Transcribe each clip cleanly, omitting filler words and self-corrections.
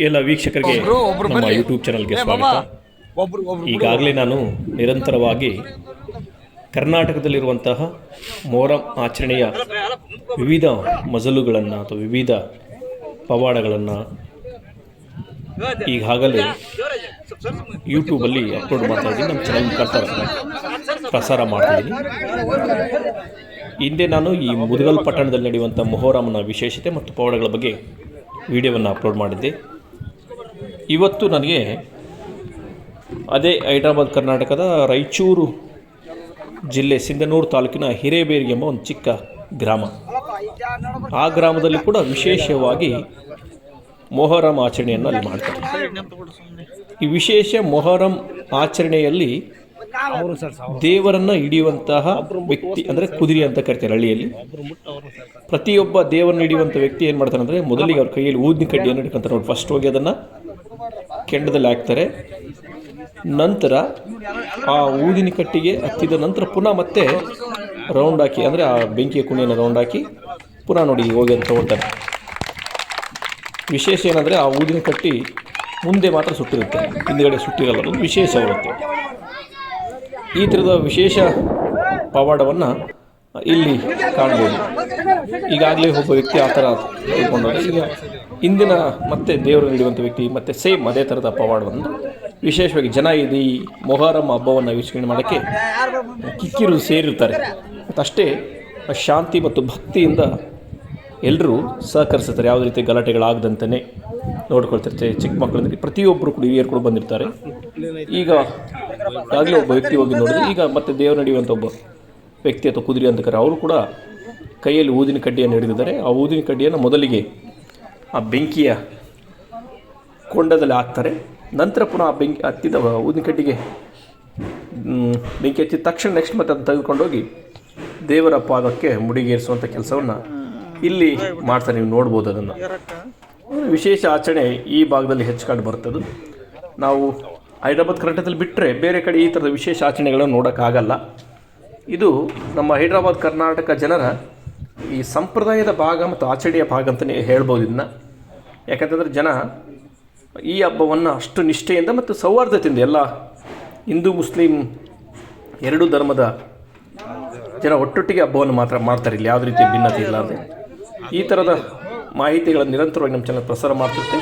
ಎಲ್ಲ ವೀಕ್ಷಕರಿಗೆ ನಮ್ಮ ಯೂಟ್ಯೂಬ್ ಚಾನಲ್ಗೆ ಸ್ವಾಗತ. ಈಗಾಗಲೇ ನಾನು ನಿರಂತರವಾಗಿ ಕರ್ನಾಟಕದಲ್ಲಿರುವಂತಹ ಮೊಹರಂ ಆಚರಣೆಯ ವಿವಿಧ ಮಜಲುಗಳನ್ನು ಅಥವಾ ವಿವಿಧ ಪವಾಡಗಳನ್ನು ಈಗಾಗಲೇ ಯೂಟ್ಯೂಬಲ್ಲಿ ಅಪ್ಲೋಡ್ ಮಾಡ್ತಾ ಇದ್ದೀನಿ. ನಮ್ಮ ಚಾನಲ್ ಮುಖಾಂತರ ಪ್ರಸಾರ ಮಾಡ್ತಾಯಿದ್ದೀನಿ. ಹಿಂದೆ ನಾನು ಈ ಮುದಗಲ್ ಪಟ್ಟಣದಲ್ಲಿ ನಡೆಯುವಂಥ ಮೊಹರಂನ ವಿಶೇಷತೆ ಮತ್ತು ಪವಾಡಗಳ ಬಗ್ಗೆ ವಿಡಿಯೋವನ್ನು ಅಪ್ಲೋಡ್ ಮಾಡಿದ್ದೆ. ಇವತ್ತು ನನಗೆ ಅದೇ ಹೈದರಾಬಾದ್ ಕರ್ನಾಟಕದ ರಾಯಚೂರು ಜಿಲ್ಲೆ ಸಿಂಧನೂರು ತಾಲೂಕಿನ ಹಿರೇಬೇರಿ ಎಂಬ ಒಂದು ಚಿಕ್ಕ ಗ್ರಾಮ. ಆ ಗ್ರಾಮದಲ್ಲಿ ಕೂಡ ವಿಶೇಷವಾಗಿ ಮೊಹರಂ ಆಚರಣೆಯನ್ನು ಅಲ್ಲಿ ಮಾಡ್ತಾರೆ. ಈ ವಿಶೇಷ ಮೊಹರಂ ಆಚರಣೆಯಲ್ಲಿ ದೇವರನ್ನು ಹಿಡಿಯುವಂತಹ ವ್ಯಕ್ತಿ ಅಂದರೆ ಕುದುರೆ ಅಂತ ಕರಿತಾರೆ ಹಳ್ಳಿಯಲ್ಲಿ. ಪ್ರತಿಯೊಬ್ಬ ದೇವರನ್ನು ಹಿಡಿಯುವಂಥ ವ್ಯಕ್ತಿ ಏನು ಮಾಡ್ತಾನೆ ಅಂದರೆ ಮೊದಲಿಗೆ ಅವ್ರ ಕೈಯಲ್ಲಿ ಊದಿನ ಕಡ್ಡಿಯನ್ನು ಹಿಡ್ಕೊಂತಾರೆ. ನೋಡಿ, ಫಸ್ಟ್ ಹೋಗಿ ಅದನ್ನು ಕೆಂಡದಲ್ಲಿ ಹಾಕ್ತಾರೆ. ನಂತರ ಆ ಊದಿನ ಕಟ್ಟಿಗೆ ಹತ್ತಿದ ನಂತರ ಪುನಃ ಮತ್ತೆ ರೌಂಡ್ ಹಾಕಿ, ಅಂದರೆ ಆ ಬೆಂಕಿಯ ಕುಣಿಯನ್ನು ರೌಂಡ್ ಹಾಕಿ ಪುನಃ ನೋಡಿ ಹೋಗಿ ಅಂತ ತಗೊಳ್ತಾರೆ. ವಿಶೇಷ ಏನಂದರೆ ಆ ಊದಿನ ಕಟ್ಟಿ ಮುಂದೆ ಮಾತ್ರ ಸುಟ್ಟಿರುತ್ತೆ, ಹಿಂದುಗಡೆ ಸುಟ್ಟಿರಲ್ಲ. ಅದು ವಿಶೇಷವಿರುತ್ತೆ. ಈ ಥರದ ವಿಶೇಷ ಪವಾಡವನ್ನು ಇಲ್ಲಿ ಕಾಣ್ಬೋದು. ಈಗಾಗಲೇ ಒಬ್ಬ ವ್ಯಕ್ತಿ ಆ ಥರ ತಿಳ್ಕೊಂಡಾಗ ಈಗ ಇಂದಿನ ಮತ್ತೆ ದೇವರು ನೀಡುವಂಥ ವ್ಯಕ್ತಿ ಮತ್ತೆ ಸೇಮ್ ಅದೇ ಥರದ ಪವಾಡವನ್ನು ವಿಶೇಷವಾಗಿ ಜನ ಇದು ಈ ಮೊಹರಂ ಹಬ್ಬವನ್ನು ವೀಕ್ಷಣೆ ಮಾಡೋಕ್ಕೆ ಕಿಕ್ಕಿರು ಸೇರಿರ್ತಾರೆ. ಅಷ್ಟೇ ಶಾಂತಿ ಮತ್ತು ಭಕ್ತಿಯಿಂದ ಎಲ್ಲರೂ ಸಹಕರಿಸ್ತಾರೆ. ಯಾವುದೇ ರೀತಿ ಗಲಾಟೆಗಳಾಗದಂತೆ ನೋಡ್ಕೊಳ್ತಿರ್ತಾರೆ. ಚಿಕ್ಕ ಮಕ್ಕಳಿಂದ ಪ್ರತಿಯೊಬ್ಬರು ಕೂಡ ಹಿರಿಯರು ಕೂಡ ಬಂದಿರ್ತಾರೆ. ಈಗ ಆಗಲೇ ಒಬ್ಬ ವ್ಯಕ್ತಿ ಹೋಗಿ ನೋಡಿದ್ರೆ ಈಗ ಮತ್ತೆ ದೇವರು ನಡೆಯುವಂಥ ಒಬ್ಬ ವ್ಯಕ್ತಿ ಅಥವಾ ಕುದುರೆ ಅಂತ ಕರೆ ಅವರು ಕೂಡ ಕೈಯಲ್ಲಿ ಊದಿನ ಕಡ್ಡಿಯನ್ನು ಹಿಡಿದಿದ್ದಾರೆ. ಆ ಊದಿನ ಕಡ್ಡಿಯನ್ನು ಮೊದಲಿಗೆ ಆ ಬೆಂಕಿಯ ಕೊಂಡದಲ್ಲಿ ಹಾಕ್ತಾರೆ. ನಂತರ ಪುನಃ ಆ ಬೆಂಕಿ ಹತ್ತಿದ ಊದಿನ ಕಡ್ಡಿಗೆ ಬೆಂಕಿ ಹಚ್ಚಿದ ತಕ್ಷಣ ನೆಕ್ಸ್ಟ್ ಮತ್ತೆ ಅದನ್ನು ತೆಗೆದುಕೊಂಡೋಗಿ ದೇವರ ಪಾದಕ್ಕೆ ಮುಡಿಗೇರಿಸುವಂಥ ಕೆಲಸವನ್ನು ಇಲ್ಲಿ ಮಾಡ್ತಾರೆ. ನೀವು ನೋಡ್ಬೋದು. ಅದನ್ನು ವಿಶೇಷ ಆಚರಣೆ ಈ ಭಾಗದಲ್ಲಿ ಹೆಚ್ಚು ಕಂಡು ಬರ್ತದೆ. ನಾವು ಹೈದರಾಬಾದ್ ಕರ್ನಾಟಕದಲ್ಲಿ ಬಿಟ್ಟರೆ ಬೇರೆ ಕಡೆ ಈ ಥರದ ವಿಶೇಷ ಆಚರಣೆಗಳನ್ನು ನೋಡೋಕ್ಕಾಗಲ್ಲ. ಇದು ನಮ್ಮ ಹೈದರಾಬಾದ್ ಕರ್ನಾಟಕ ಜನರ ಈ ಸಂಪ್ರದಾಯದ ಭಾಗ ಮತ್ತು ಆಚರಣೆಯ ಭಾಗ ಅಂತಲೇ ಹೇಳ್ಬೋದು ಇದನ್ನು. ಯಾಕಂತಂದರೆ ಜನ ಈ ಹಬ್ಬವನ್ನು ಅಷ್ಟು ನಿಷ್ಠೆಯಿಂದ ಮತ್ತು ಸೌಹಾರ್ದತೆಯಿಂದ ಎಲ್ಲ ಹಿಂದೂ ಮುಸ್ಲಿಂ ಎರಡೂ ಧರ್ಮದ ಜನ ಒಟ್ಟೊಟ್ಟಿಗೆ ಹಬ್ಬವನ್ನು ಮಾತ್ರ ಮಾಡ್ತಾರೆ. ಇಲ್ಲಿ ಯಾವುದೇ ರೀತಿಯ ಭಿನ್ನತೆ ಇಲ್ಲಾಂದರೆ ಈ ಥರದ ಮಾಹಿತಿಗಳನ್ನು ನಿರಂತರವಾಗಿ ನಮ್ಮ ಚಾನಲ್ ಪ್ರಸಾರ ಮಾಡ್ತಿರ್ತೆ.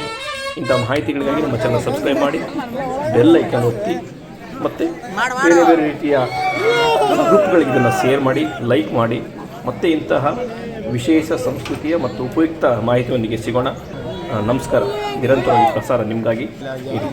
ಇಂಥ ಮಾಹಿತಿಗಳಿಗಾಗಿ ನಮ್ಮ ಚಾನಲ್ ಸಬ್ಸ್ಕ್ರೈಬ್ ಮಾಡಿ, ಬೆಲ್ ಐಕಾನ್ ಒತ್ತಿ, ಮತ್ತು ಬೇರೆ ಬೇರೆ ರೀತಿಯ ಗ್ರೂಪ್ಗಳಿಗೆ ಇದನ್ನು ಶೇರ್ ಮಾಡಿ, ಲೈಕ್ ಮಾಡಿ. ಮತ್ತು ಇಂತಹ ವಿಶೇಷ ಸಂಸ್ಕೃತಿಯ ಮತ್ತು ಉಪಯುಕ್ತ ಮಾಹಿತಿಯೊಂದಿಗೆ ಸಿಗೋಣ. ನಮಸ್ಕಾರ. ನಿರಂತರವಾಗಿ ಪ್ರಸಾರ ನಿಮಗಾಗಿ ಇರಿ.